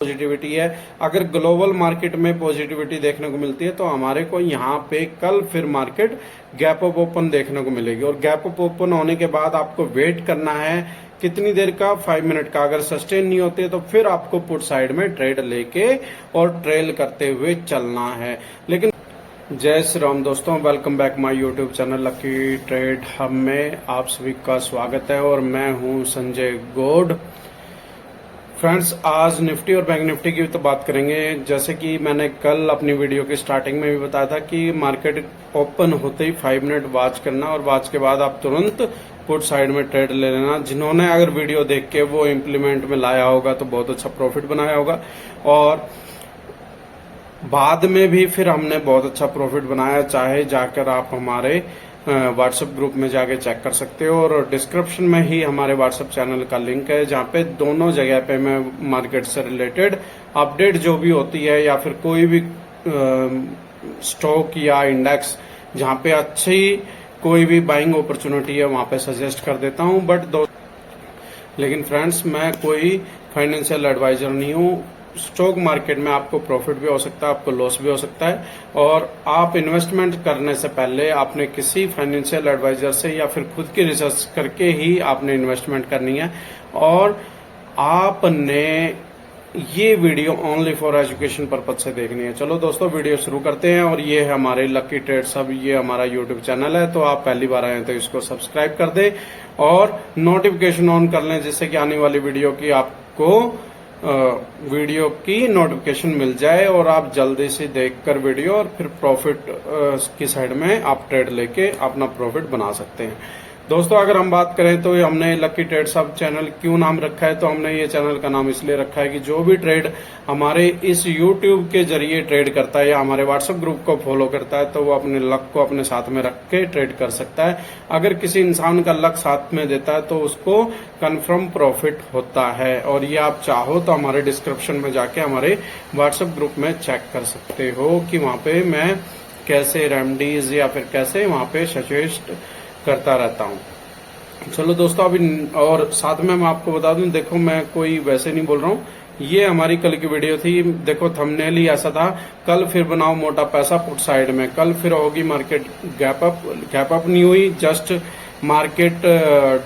Positivity है। अगर global market में पॉजिटिविटी देखने को मिलती है तो हमारे को यहाँ पे कल फिर मार्केट गैप अप ओपन देखने को मिलेगी और गैप अप ओपन होने के बाद आपको वेट करना है कितनी देर का, 5 मिनट का। अगर सस्टेन नहीं होते तो फिर आपको पुट साइड में ट्रेड लेके और ट्रेल करते हुए चलना है। लेकिन जय श्री राम दोस्तों, welcome back my YouTube channel lucky trade hub में आप सभी का स्वागत है और मैं हूं संजय गौड़। फ्रेंड्स, आज निफ्टी और बैंक निफ्टी की तो बात करेंगे। जैसे कि मैंने कल अपनी वीडियो की स्टार्टिंग में भी बताया था कि मार्केट ओपन होते ही 5 मिनट वॉच करना और वॉच के बाद आप तुरंत पुट साइड में ट्रेड ले लेना। जिन्होंने अगर वीडियो देख के वो इम्प्लीमेंट में लाया होगा तो बहुत अच्छा प्रॉफिट बनाया होगा और बाद में भी फिर हमने बहुत अच्छा प्रॉफिट बनाया। चाहे जाकर आप हमारे व्हाट्सएप ग्रुप में जाके चेक कर सकते हो और डिस्क्रिप्शन में ही हमारे व्हाट्सएप चैनल का लिंक है, जहाँ पे दोनों जगह पे मैं मार्केट से रिलेटेड अपडेट जो भी होती है या फिर कोई भी स्टॉक या इंडेक्स जहाँ पे अच्छी कोई भी बाइंग अपॉर्चुनिटी है वहां पे सजेस्ट कर देता हूँ। लेकिन फ्रेंड्स, मैं कोई फाइनेंशियल एडवाइजर नहीं हूँ। स्टॉक मार्केट में आपको प्रॉफिट भी हो सकता है, आपको लॉस भी हो सकता है और आप इन्वेस्टमेंट करने से पहले आपने किसी फाइनेंशियल एडवाइजर से या फिर खुद की रिसर्च करके ही आपने इन्वेस्टमेंट करनी है। और आपने ये video only for education purpose से देखनी है। चलो दोस्तों, वीडियो शुरू करते हैं। और ये है हमारे लकी ट्रेड सब, ये हमारा यूट्यूब चैनल है, तो आप पहली बार आए तो इसको सब्सक्राइब कर दें और नोटिफिकेशन ऑन कर लें, जिससे कि आने वाली वीडियो की आपको वीडियो की नोटिफिकेशन मिल जाए और आप जल्दी से देखकर वीडियो और फिर प्रॉफिट की साइड में आप ट्रेड लेके अपना प्रॉफिट बना सकते हैं। दोस्तों, अगर हम बात करें तो हमने लकी ट्रेड सब चैनल क्यों नाम रखा है, तो हमने ये चैनल का नाम इसलिए रखा है कि जो भी ट्रेड हमारे इस यूट्यूब के जरिए ट्रेड करता है या हमारे व्हाट्सएप ग्रुप को फॉलो करता है तो वो अपने लक को अपने साथ में रख के ट्रेड कर सकता है। अगर किसी इंसान का लक साथ में देता है तो उसको कंफर्म प्रॉफिट होता है। और ये आप चाहो तो हमारे डिस्क्रिप्शन में जाके हमारे व्हाट्सएप ग्रुप में चेक कर सकते हो कि वहां पे मैं कैसे रेमडीज या फिर कैसे वहां पे सजेस्ट करता रहता हूं। चलो दोस्तों, अभी और साथ में मैं आपको बता दूं, देखो मैं कोई वैसे नहीं बोल रहा हूं। ये हमारी कल की वीडियो थी। देखो थंबनेल ही ऐसा था, कल फिर बनाओ मोटा पैसा पुट साइड में। कल फिर होगी मार्केट गैप अप नहीं हुई, जस्ट मार्केट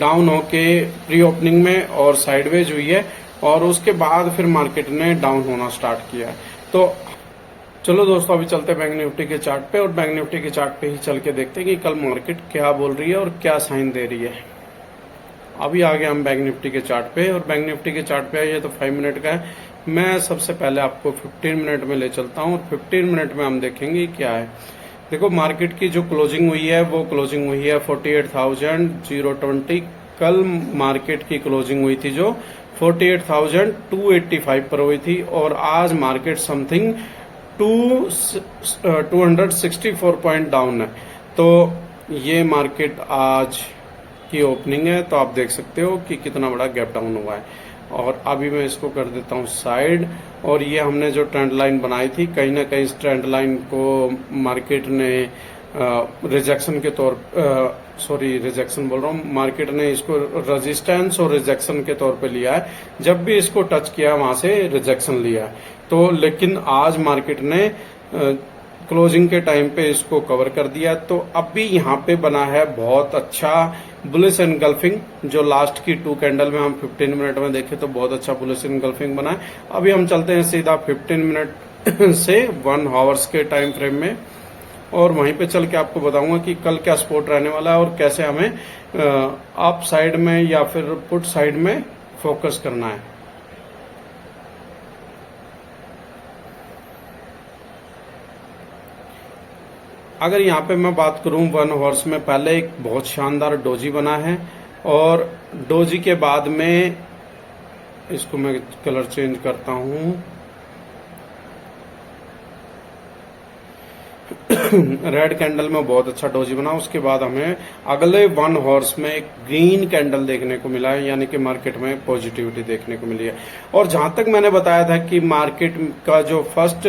डाउन होके प्री ओपनिंग में और साइडवेज हुई है और उसके बाद फिर मार्केट ने डाउन होना स्टार्ट किया। तो चलो दोस्तों, अभी चलते हैं बैंक निफ्टी के चार्ट पे और बैंक निफ्टी के चार्ट पे ही चल के देखते हैं कि कल मार्केट क्या बोल रही है और क्या साइन दे रही है। अभी आ गए हम बैंक निफ्टी के चार्ट पे और बैंक निफ्टी के चार्ट पे आइए तो 5 मिनट का है। मैं सबसे पहले आपको 15 मिनट में ले चलता हूँ और 15 मिनट में हम देखेंगे क्या है। देखो, मार्केट की जो क्लोजिंग हुई है वो क्लोजिंग हुई है 48,020। कल मार्केट की क्लोजिंग हुई थी जो 48,285 पर हुई थी और आज मार्केट समथिंग 264 पॉइंट डाउन है। तो ये मार्केट आज की ओपनिंग है, तो आप देख सकते हो कि कितना बड़ा गैप डाउन हुआ है। और अभी मैं इसको कर देता हूँ साइड। और ये हमने जो ट्रेंड लाइन बनाई थी, कहीं ना कहीं इस ट्रेंड लाइन को मार्केट ने रिजेक्शन के तौर रिजेक्शन बोल रहा हूँ, मार्केट ने इसको रेजिस्टेंस और रिजेक्शन के तौर पे लिया है। जब भी इसको टच किया वहां से रिजेक्शन लिया है। तो लेकिन आज मार्केट ने क्लोजिंग के टाइम पे इसको कवर कर दिया। तो अभी यहाँ पे बना है बहुत अच्छा बुलिश एनगल्फिंग, जो लास्ट की 2 कैंडल में हम 15 मिनट में देखे तो बहुत अच्छा बुलिश एनगल्फिंग बना है। अभी हम चलते हैं सीधा 15 मिनट से 1 आवर्स के टाइम फ्रेम में और वहीं पे चल के आपको बताऊंगा कि कल क्या स्पोर्ट रहने वाला है और कैसे हमें अप साइड में या फिर पुट साइड में फोकस करना है। अगर यहाँ पे मैं बात करूं 1 आवर्स में, पहले एक बहुत शानदार डोजी बना है और डोजी के बाद में इसको मैं कलर चेंज करता हूं रेड कैंडल में बहुत अच्छा डोजी बना। उसके बाद हमें अगले 1 आवर्स में एक ग्रीन कैंडल देखने को मिला है, यानी कि मार्केट में पॉजिटिविटी देखने को मिली है। और जहां तक मैंने बताया था कि मार्केट का जो फर्स्ट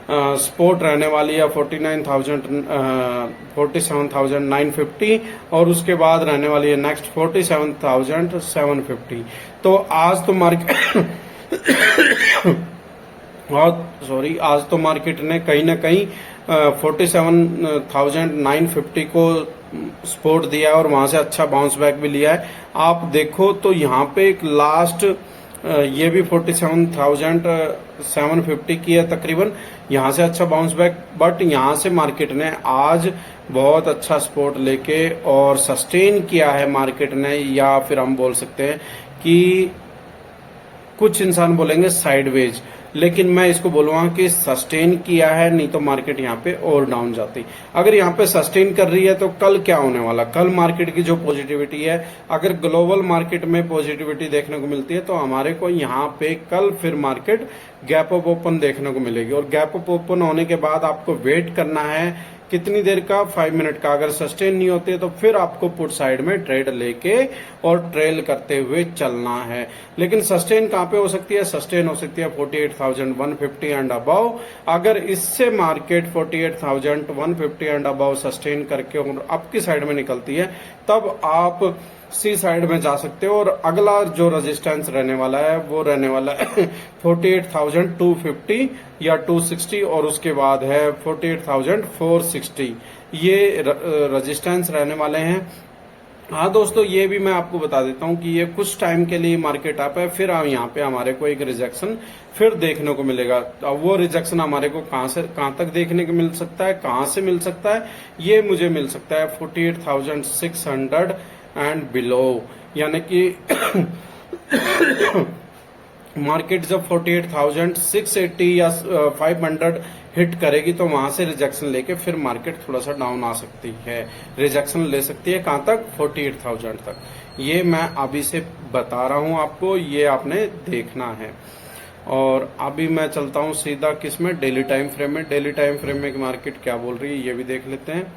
सपोर्ट रहने वाली है 47,950 और उसके बाद रहने वाली है नेक्स्ट 47,750। तो आज तो मार्केट और सॉरी, आज तो मार्केट ने कहीं ना कहीं 47,950 को सपोर्ट दिया है और वहां से अच्छा बाउंस बैक भी लिया है। आप देखो तो यहाँ पे एक लास्ट ये भी 47,750 की है तकरीबन, यहाँ से अच्छा बाउंस बैक, बट यहाँ से मार्केट ने आज बहुत अच्छा सपोर्ट लेके और सस्टेन किया है मार्केट ने, या फिर हम बोल सकते हैं कि कुछ इंसान बोलेंगे साइडवेज, लेकिन मैं इसको बोलूंगा कि सस्टेन किया है, नहीं तो मार्केट यहाँ पे और डाउन जाती। अगर यहाँ पे सस्टेन कर रही है तो कल क्या होने वाला, कल मार्केट की जो पॉजिटिविटी है, अगर ग्लोबल मार्केट में पॉजिटिविटी देखने को मिलती है तो हमारे को यहाँ पे कल फिर मार्केट गैप अप ओपन देखने को मिलेगी। और गैप अप ओपन होने के बाद आपको वेट करना है कितनी देर का, 5 मिनट का। अगर सस्टेन नहीं होते तो फिर आपको पुट साइड में ट्रेड लेके और ट्रेल करते हुए चलना है। लेकिन सस्टेन कहां पे हो सकती है, सस्टेन हो सकती है 48,150 एंड अबव। अगर इससे मार्केट 48,150 एंड अबव सस्टेन करके और अप की साइड में निकलती है तब आप सी साइड में जा सकते हो। और अगला जो रेजिस्टेंस रहने वाला है वो रहने वाला है 48,250 या 260, और उसके बाद है 48,460, ये रेजिस्टेंस रहने वाले हैं। हाँ दोस्तों, ये भी मैं आपको बता देता हूँ कि ये कुछ टाइम के लिए मार्केट अप है, फिर यहाँ पे हमारे को एक रिजेक्शन फिर देखने को मिलेगा। अब वो रिजेक्शन हमारे को कहां तक देखने को मिल सकता है, कहां से मिल सकता है, ये मुझे मिल सकता है 48,600 एंड बिलो, यानी कि मार्केट जब 48,680 या 500 हिट करेगी तो वहां से रिजेक्शन लेके फिर मार्केट थोड़ा सा डाउन आ सकती है, रिजेक्शन ले सकती है कहां तक, 48,000 तक। ये मैं अभी से बता रहा हूं आपको, ये आपने देखना है। और अभी मैं चलता हूं सीधा किस में, डेली टाइम फ्रेम में। डेली टाइम फ्रेम में मार्केट क्या बोल रही है ये भी देख लेते हैं।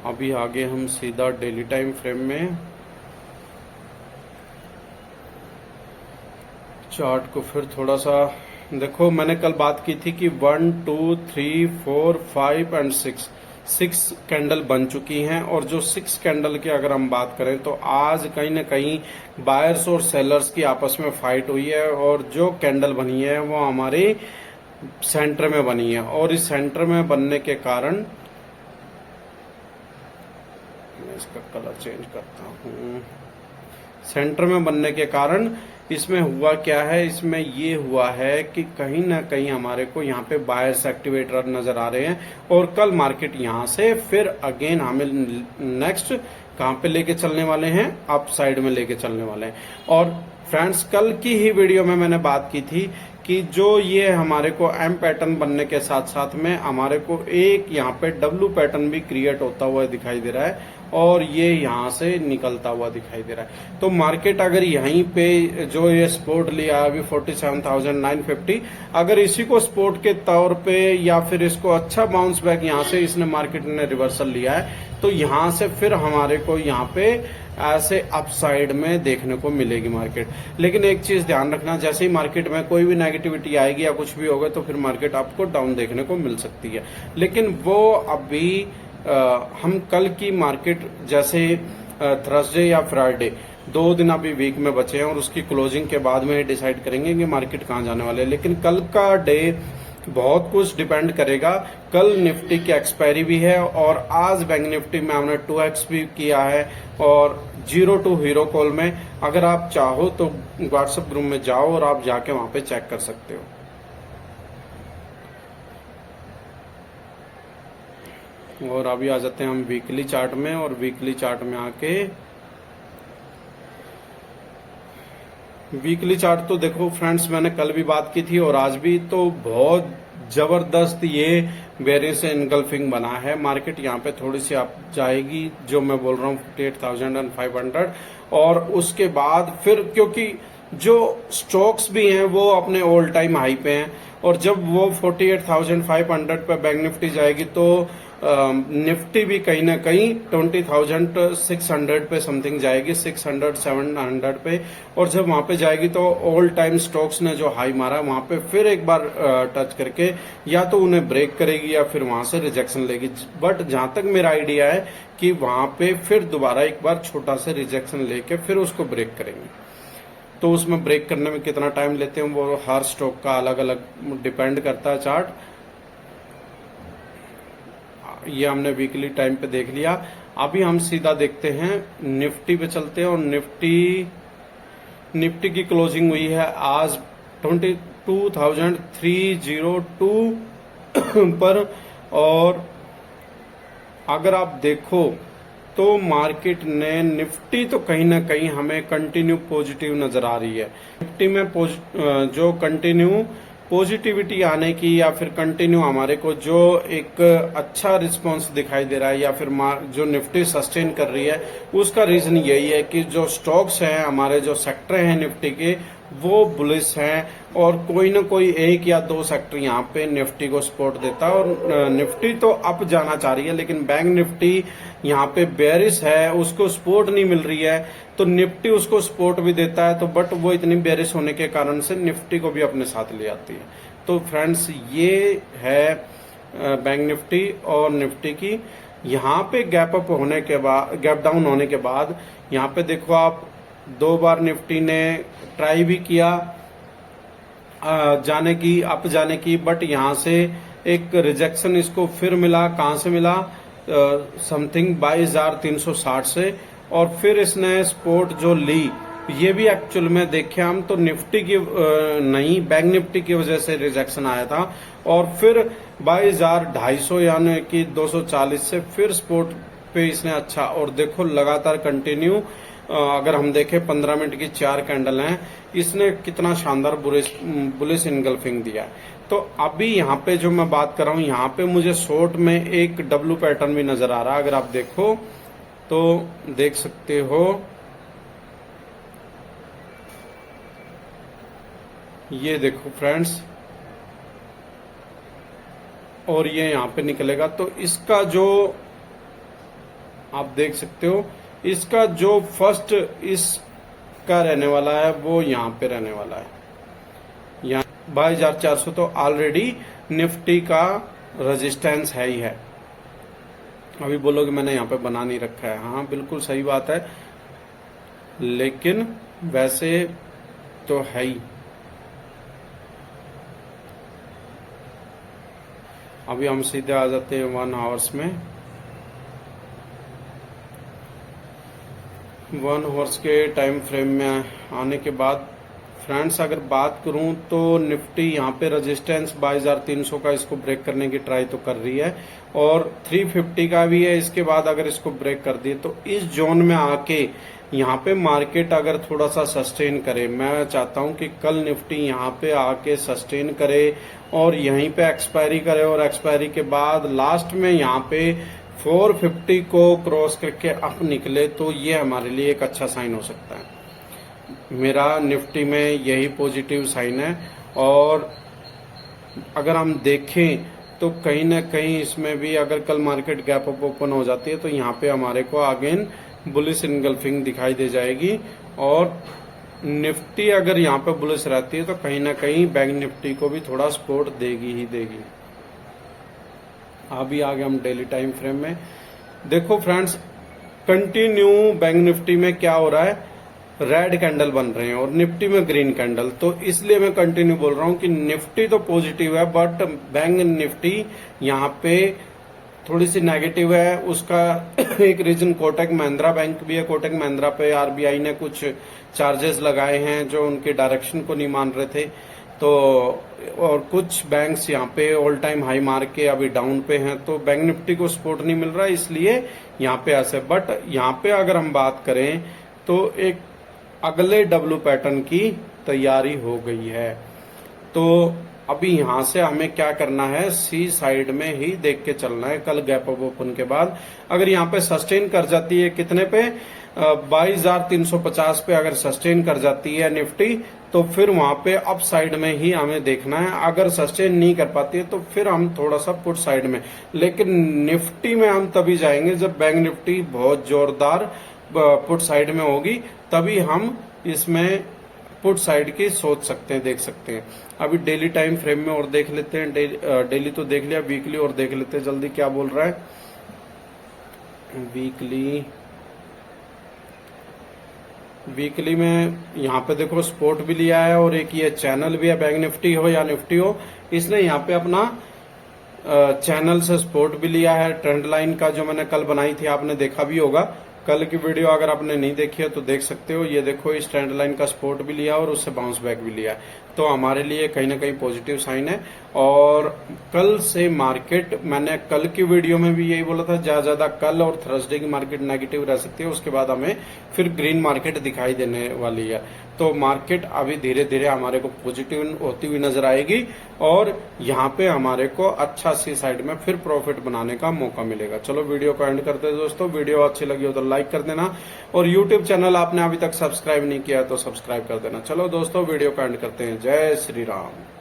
अभी आगे हम सीधा डेली टाइम फ्रेम में चार्ट को फिर थोड़ा सा देखो। मैंने कल बात की थी कि 1 2 3 4 5 एंड 6 कैंडल बन चुकी हैं, और जो 6 कैंडल की अगर हम बात करें तो आज कहीं ना कहीं बायर्स और सेलर्स की आपस में फाइट हुई है, और जो कैंडल बनी है वो हमारे सेंटर में बनी है। और इस सेंटर में बनने के कारण, मैं इसका कलर चेंज करता हूं, सेंटर में बनने के कारण इसमें हुआ क्या है, इसमें ये हुआ है कि कहीं ना कहीं हमारे को यहाँ पे बायर्स एक्टिवेटर नजर आ रहे हैं, और कल मार्केट यहाँ से फिर अगेन हमें नेक्स्ट कहां पे लेके चलने वाले हैं, अप साइड में लेके चलने वाले हैं। और फ्रेंड्स, कल की ही वीडियो में मैंने बात की थी कि जो ये हमारे को एम पैटर्न बनने के साथ साथ में हमारे को एक यहाँ पे डब्ल्यू पैटर्न भी क्रिएट होता हुआ दिखाई दे रहा है, और ये यहाँ से निकलता हुआ दिखाई दे रहा है। तो मार्केट अगर यहीं पे जो ये सपोर्ट लिया है अभी 47,950, अगर इसी को सपोर्ट के तौर पे या फिर इसको अच्छा बाउंस बैक यहाँ से इसने मार्केट ने रिवर्सल लिया है, तो यहाँ से फिर हमारे को यहाँ पे ऐसे अपसाइड में देखने को मिलेगी मार्केट। लेकिन एक चीज ध्यान रखना, जैसे ही मार्केट में कोई भी नेगेटिविटी आएगी या कुछ भी होगा तो फिर मार्केट आपको डाउन देखने को मिल सकती है। लेकिन वो अभी हम कल की मार्केट जैसे थर्सडे या फ्राइडे 2 दिन अभी वीक में बचे हैं, और उसकी क्लोजिंग के बाद में डिसाइड करेंगे कि मार्केट कहाँ जाने वाले हैं। लेकिन कल का डे बहुत कुछ डिपेंड करेगा। कल निफ्टी की एक्सपायरी भी है, और आज बैंक निफ्टी में हमने 2x भी किया है, और 0 to हीरो कॉल में अगर आप चाहो तो व्हाट्सएप ग्रुप में जाओ और आप जाके वहां पे चेक कर सकते हो। और अभी आ जाते हैं हम वीकली चार्ट में, और वीकली चार्ट में आके वीकली चार्ट तो देखो फ्रेंड्स, मैंने कल भी बात की थी और आज भी, तो बहुत जबरदस्त ये वेरिएंस इनगल्फिंग बना है। मार्केट यहाँ पे थोड़ी सी आप जाएगी, जो मैं बोल रहा हूँ 48,500, और उसके बाद फिर क्योंकि जो स्टॉक्स भी हैं वो अपने ऑल टाइम हाई पे हैं, और जब वो 48,500 पे बैंक निफ्टी जाएगी तो निफ्टी भी कहीं ना कहीं 20,600 पे समथिंग जाएगी, 600-700 पे। और जब वहां पे जाएगी तो ऑल टाइम स्टॉक्स ने जो हाई मारा वहां पे फिर एक बार टच करके या तो उन्हें ब्रेक करेगी या फिर वहां से रिजेक्शन लेगी। बट जहां तक मेरा आइडिया है कि वहां पे फिर दोबारा एक बार छोटा सा रिजेक्शन लेके फिर उसको ब्रेक करेंगे। तो उसमें ब्रेक करने में कितना टाइम लेते हैं वो हर स्टॉक का अलग अलग डिपेंड करता है चार्ट। ये हमने वीकली टाइम पे देख लिया। अभी हम सीधा देखते हैं निफ्टी पे चलते हैं, और निफ्टी की क्लोजिंग हुई है आज 22,302 पर। और अगर आप देखो तो मार्केट ने निफ्टी तो कहीं ना कहीं हमें कंटिन्यू पॉजिटिव नजर आ रही है। निफ्टी में जो कंटिन्यू पॉजिटिविटी आने की या फिर कंटिन्यू हमारे को जो एक अच्छा रिस्पांस दिखाई दे रहा है या फिर जो निफ्टी सस्टेन कर रही है, उसका रीजन यही है कि जो स्टॉक्स हैं हमारे, जो सेक्टर हैं निफ्टी के, वो बुलिश हैं, और कोई ना कोई एक या दो सेक्टर यहाँ पे निफ्टी को सपोर्ट देता है। और निफ्टी तो अप जाना चाह रही है, लेकिन बैंक निफ्टी यहाँ पे बेरिश है, उसको सपोर्ट नहीं मिल रही है, तो निफ्टी उसको सपोर्ट भी देता है, तो बट वो इतनी बेरिश होने के कारण से निफ्टी को भी अपने साथ ले आती है। तो फ्रेंड्स, ये है बैंक निफ्टी और निफ्टी की। यहाँ पे गैप अप होने के बाद, गैप डाउन होने के बाद, यहाँ पे देखो आप 2 बार निफ्टी ने ट्राई भी किया जाने की, अप जाने की, बट यहाँ से एक रिजेक्शन इसको फिर मिला। कहां से मिला? समथिंग 22,360 से। और फिर इसने सपोर्ट जो ली, ये भी एक्चुअल में देखे हम तो निफ्टी की नहीं, बैंक निफ्टी की वजह से रिजेक्शन आया था। और फिर 22,250 यानी कि 240 से फिर सपोर्ट पे इसने अच्छा, और देखो लगातार कंटिन्यू, अगर हम देखें 15 मिनट की 4 कैंडल हैं, इसने कितना शानदार बुलिश इनगल्फिंग दिया है। तो अभी यहाँ पे जो मैं बात कर रहा हूँ, यहाँ पे मुझे शॉर्ट में एक डब्लू पैटर्न भी नजर आ रहा है। अगर आप देखो तो देख सकते हो, ये देखो फ्रेंड्स, और ये यहाँ पे निकलेगा, तो इसका जो आप देख सकते हो, इसका जो फर्स्ट इसका रहने वाला है वो यहाँ पे रहने वाला है, यहाँ 22,400 तो ऑलरेडी निफ्टी का रेजिस्टेंस है ही है। अभी बोलोगे मैंने यहाँ पे बना नहीं रखा है, हाँ बिल्कुल सही बात है, लेकिन वैसे तो है ही। अभी हम सीधे आ जाते हैं 1 आवर्स में। 1 आवर्स के टाइम फ्रेम में आने के बाद फ्रेंड्स, अगर बात करूं तो निफ्टी यहाँ पे रेजिस्टेंस 22,300 का इसको ब्रेक करने की ट्राई तो कर रही है, और 350 का भी है। इसके बाद अगर इसको ब्रेक कर दिए तो इस जोन में आके यहाँ पे मार्केट अगर थोड़ा सा सस्टेन करे, मैं चाहता हूं कि कल निफ्टी यहाँ पे आके सस्टेन करे और यहीं पे एक्सपायरी करे, और एक्सपायरी के बाद लास्ट में यहाँ पे 450 को क्रॉस करके अप निकले, तो ये हमारे लिए एक अच्छा साइन हो सकता है। मेरा निफ्टी में यही पॉजिटिव साइन है। और अगर हम देखें तो कहीं ना कहीं इसमें भी अगर कल मार्केट गैप अप ओपन हो जाती है तो यहाँ पे हमारे को अगेन बुलिश इनगल्फिंग दिखाई दे जाएगी, और निफ्टी अगर यहाँ पे बुलिश रहती है तो कहीं ना कहीं बैंक निफ्टी को भी थोड़ा सपोर्ट देगी ही देगी। अभी आगे हम डेली टाइम फ्रेम में देखो फ्रेंड्स, कंटिन्यू बैंक निफ्टी में क्या हो रहा है, रेड कैंडल बन रहे हैं और निफ्टी में ग्रीन कैंडल। तो इसलिए मैं कंटिन्यू बोल रहा हूं कि निफ्टी तो पॉजिटिव है, बट बैंक निफ्टी यहाँ पे थोड़ी सी नेगेटिव है। उसका एक रीजन कोटक महिंद्रा बैंक भी है। कोटक महिंद्रा पे आरबीआई ने कुछ चार्जेस लगाए हैं जो उनके डायरेक्शन को नहीं मान रहे थे, तो और कुछ बैंक्स यहाँ पे ऑल टाइम हाई मार के अभी डाउन पे हैं, तो बैंक निफ्टी को सपोर्ट नहीं मिल रहा है, इसलिए यहाँ पे ऐसे। बट यहाँ पे अगर हम बात करें तो एक अगले डब्लू पैटर्न की तैयारी हो गई है। तो अभी यहां से हमें क्या करना है, सी साइड में ही देख के चलना है। कल गैप अप ओपन के बाद अगर यहाँ पे सस्टेन कर जाती है, कितने पे, 22,350 पे अगर सस्टेन कर जाती है निफ्टी, तो फिर वहां पे अप साइड में ही हमें देखना है। अगर सस्टेन नहीं कर पाती है तो फिर हम थोड़ा सा पुट साइड में, लेकिन निफ्टी में हम तभी जाएंगे जब बैंक निफ्टी बहुत जोरदार पुट साइड में होगी, तभी हम इसमें पुट साइड की सोच सकते हैं, देख सकते हैं। अभी डेली टाइम फ्रेम में और देख लेते हैं, डेली तो देख लिया, वीकली और देख लेते हैं जल्दी क्या बोल रहा है। वीकली में यहाँ पे देखो सपोर्ट भी लिया है, और एक ये चैनल भी है, बैंक निफ्टी हो या निफ्टी हो, इसने यहाँ पे अपना चैनल से सपोर्ट भी लिया है। ट्रेंड लाइन का जो मैंने कल बनाई थी आपने देखा भी होगा, कल की वीडियो अगर आपने नहीं देखी है तो देख सकते हो। ये देखो इस ट्रेंड लाइन का सपोर्ट भी लिया और उससे बाउंस बैक भी लिया, तो हमारे लिए कहीं ना कहीं पॉजिटिव साइन है। और कल से मार्केट, मैंने कल की वीडियो में भी यही बोला था, ज्यादा कल और थर्सडे की मार्केट नेगेटिव रह सकती है, उसके बाद हमें फिर ग्रीन मार्केट दिखाई देने वाली है। तो मार्केट अभी धीरे धीरे हमारे को पॉजिटिव होती हुई नजर आएगी, और यहाँ पे हमारे को अच्छा सी साइड में फिर प्रॉफिट बनाने का मौका मिलेगा। चलो वीडियो को एंड करते हैं दोस्तों। वीडियो अच्छी लगी हो तो लाइक कर देना, और यूट्यूब चैनल आपने अभी तक सब्सक्राइब नहीं किया तो सब्सक्राइब कर देना। चलो दोस्तों वीडियो को एंड करते हैं। जय श्री राम।